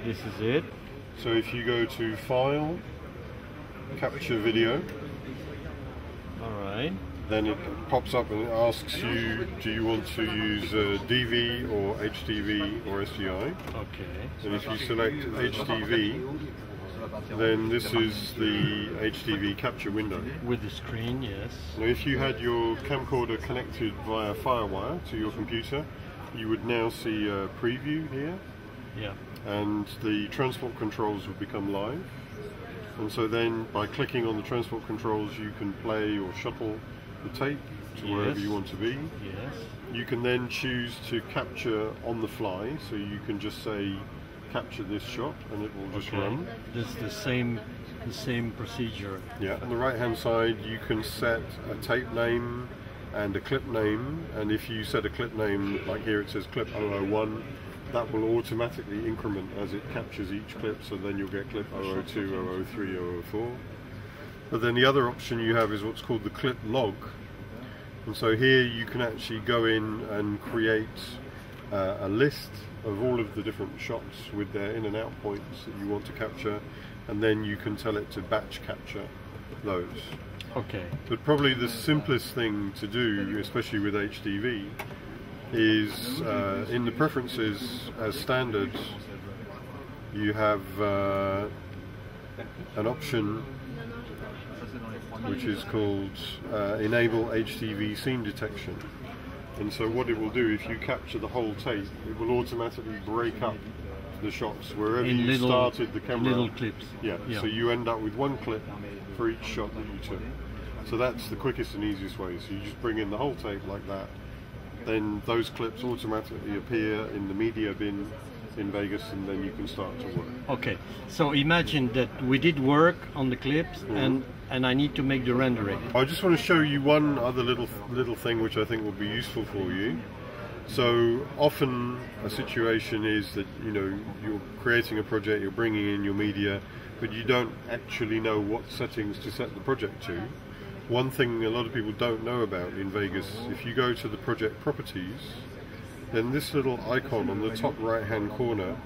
This is it. So if you go to File, Capture Video, Alright. then it pops up and it asks you, do you want to use DV or HDV or SDI? Okay. And if you select HDV, then this is the HDV capture window. With the screen, yes. Now if you had your camcorder connected via FireWire to your computer, you would now see a preview here. Yeah. And the transport controls will become live. And so then by clicking on the transport controls you can play or shuttle the tape to wherever you want to be. Yes. You can then choose to capture on the fly, so you can just say capture this shot and it will just run. This is the same procedure. Yeah, on the right hand side you can set a tape name and a clip name, and if you set a clip name, like here it says clip 001, that will automatically increment as it captures each clip, so then you'll get clip 002, 003, 004. But then the other option you have is what's called the clip log. And so here you can actually go in and create a list of all of the different shots with their in and out points that you want to capture, and then you can tell it to batch capture those. Okay. But probably the simplest thing to do, especially with HDV, is in the preferences as standard you have an option which is called enable HDV scene detection, and so what it will do, if you capture the whole tape, it will automatically break up the shots wherever you started the camera. Little clips. Yeah, so you end up with one clip for each shot that you took. So that's the quickest and easiest way. So you just bring in the whole tape like that, then those clips automatically appear in the media bin in Vegas, and then you can start to work. Okay, so imagine that we did work on the clips, and I need to make the rendering. I just want to show you one other little thing which I think will be useful for you. So often a situation is that, you know, you're creating a project, you're bringing in your media, but you don't actually know what settings to set the project to. One thing a lot of people don't know about in Vegas, if you go to the project properties, then this little icon on the top right hand corner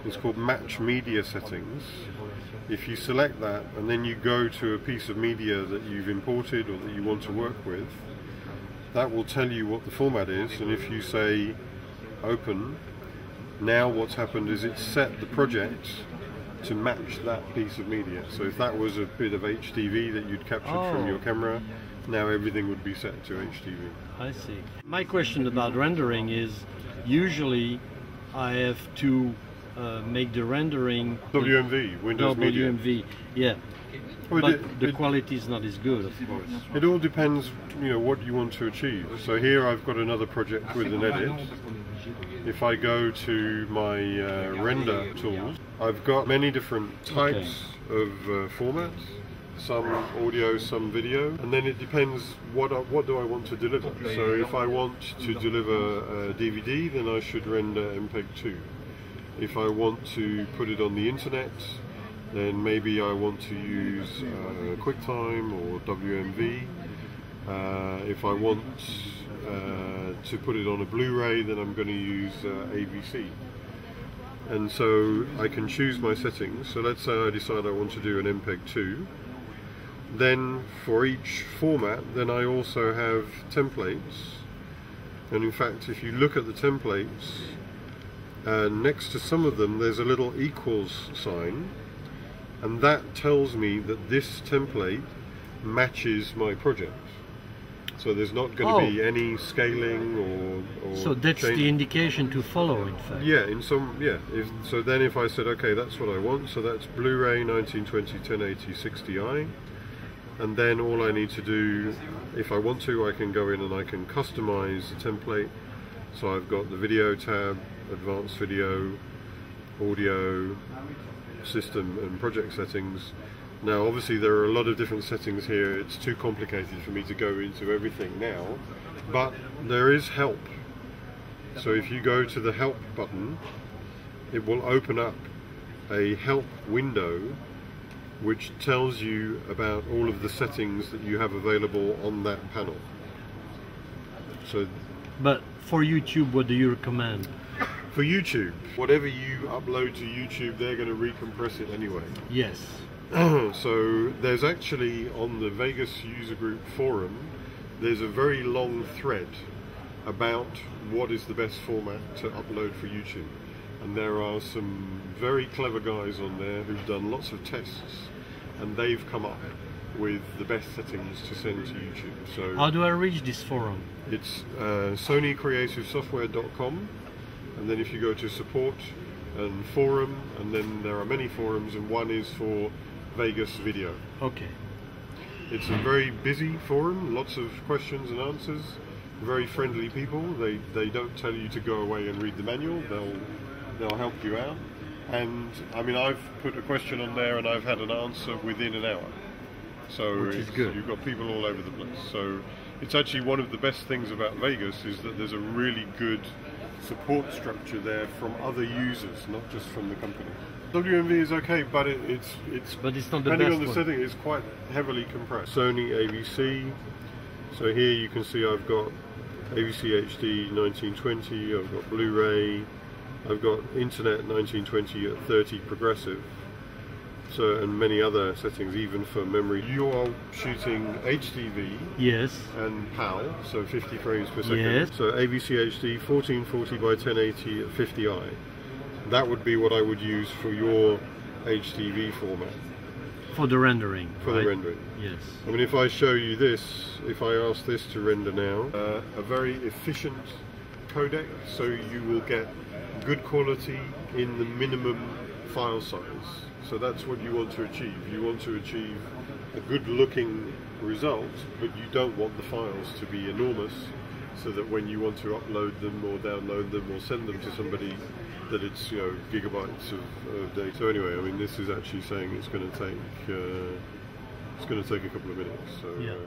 is called Match Media Settings. If you select that and then you go to a piece of media that you've imported or that you want to work with, that will tell you what the format is, and if you say open, now what's happened is it's set the project to match that piece of media. So if that was a bit of HDV that you'd captured from your camera, now everything would be set to HDV. I see. My question about rendering is, usually I have to make the rendering WMV, Windows Media. WMV, yeah. Well, but the quality is not as good, of course. It all depends, you know, what you want to achieve. So here I've got another project with an edit. If I go to my render tools, I've got many different types of formats. Some audio, some video, and then it depends what do I want to deliver. So if I want to deliver a DVD, then I should render MPEG-2. If I want to put it on the internet, then maybe I want to use QuickTime or WMV. If I want to put it on a Blu-ray, then I'm going to use AVC. And so I can choose my settings. So let's say I decide I want to do an MPEG-2. Then for each format, then I also have templates. And in fact, if you look at the templates, next to some of them there's a little equals sign, and that tells me that this template matches my project. So there's not going to be any scaling or so that's change. the indication to follow, in fact. Yeah, in some, yeah. So then if I said, okay, that's what I want, so that's Blu-ray 1920 1080 60i, and then all I need to do, if I want to, I can go in and I can customize the template. So I've got the video tab, advanced video, audio, system and project settings. Now obviously there are a lot of different settings here. It's too complicated for me to go into everything now, but there is help. So if you go to the help button, it will open up a help window which tells you about all of the settings that you have available on that panel. So, but for YouTube, what do you recommend? For YouTube, whatever you upload to YouTube, they're going to recompress it anyway. Yes. So there's actually, on the Vegas user group forum, there's a very long thread about what is the best format to upload for YouTube. And there are some very clever guys on there who've done lots of tests, and they've come up with the best settings to send to YouTube. So how do I reach this forum? It's SONYcreativesoftware.com, and then if you go to support and forum, and then there are many forums, and one is for Vegas video. Okay. It's a very busy forum, lots of questions and answers, very friendly people. They don't tell you to go away and read the manual, they'll help you out. And I mean, I've put a question on there and I've had an answer within an hour. So which is good. You've got people all over the place. So it's actually one of the best things about Vegas is that there's a really good support structure there from other users, not just from the company. WMV is okay, but it's not the depending best on the one. setting, it's quite heavily compressed. Sony AVC. So here you can see I've got AVC HD 1920, I've got Blu-ray, I've got Internet 1920 at 30 progressive, so, and many other settings, even for memory. You are shooting HDV, yes, and PAL, so 50 frames per second. Yes. So AVC HD 1440 by 1080 at 50i. That would be what I would use for your HDV format. for the rendering. For right? the rendering. Yes. I mean, if I show you this, if I ask this to render now, a very efficient codec, so you will get good quality in the minimum file size. So that's what you want to achieve. You want to achieve a good looking result, but you don't want the files to be enormous, so that when you want to upload them or download them or send them to somebody, that it's, you know, gigabytes of data. So anyway, I mean, this is actually saying it's going to take a couple of minutes. So. Yeah.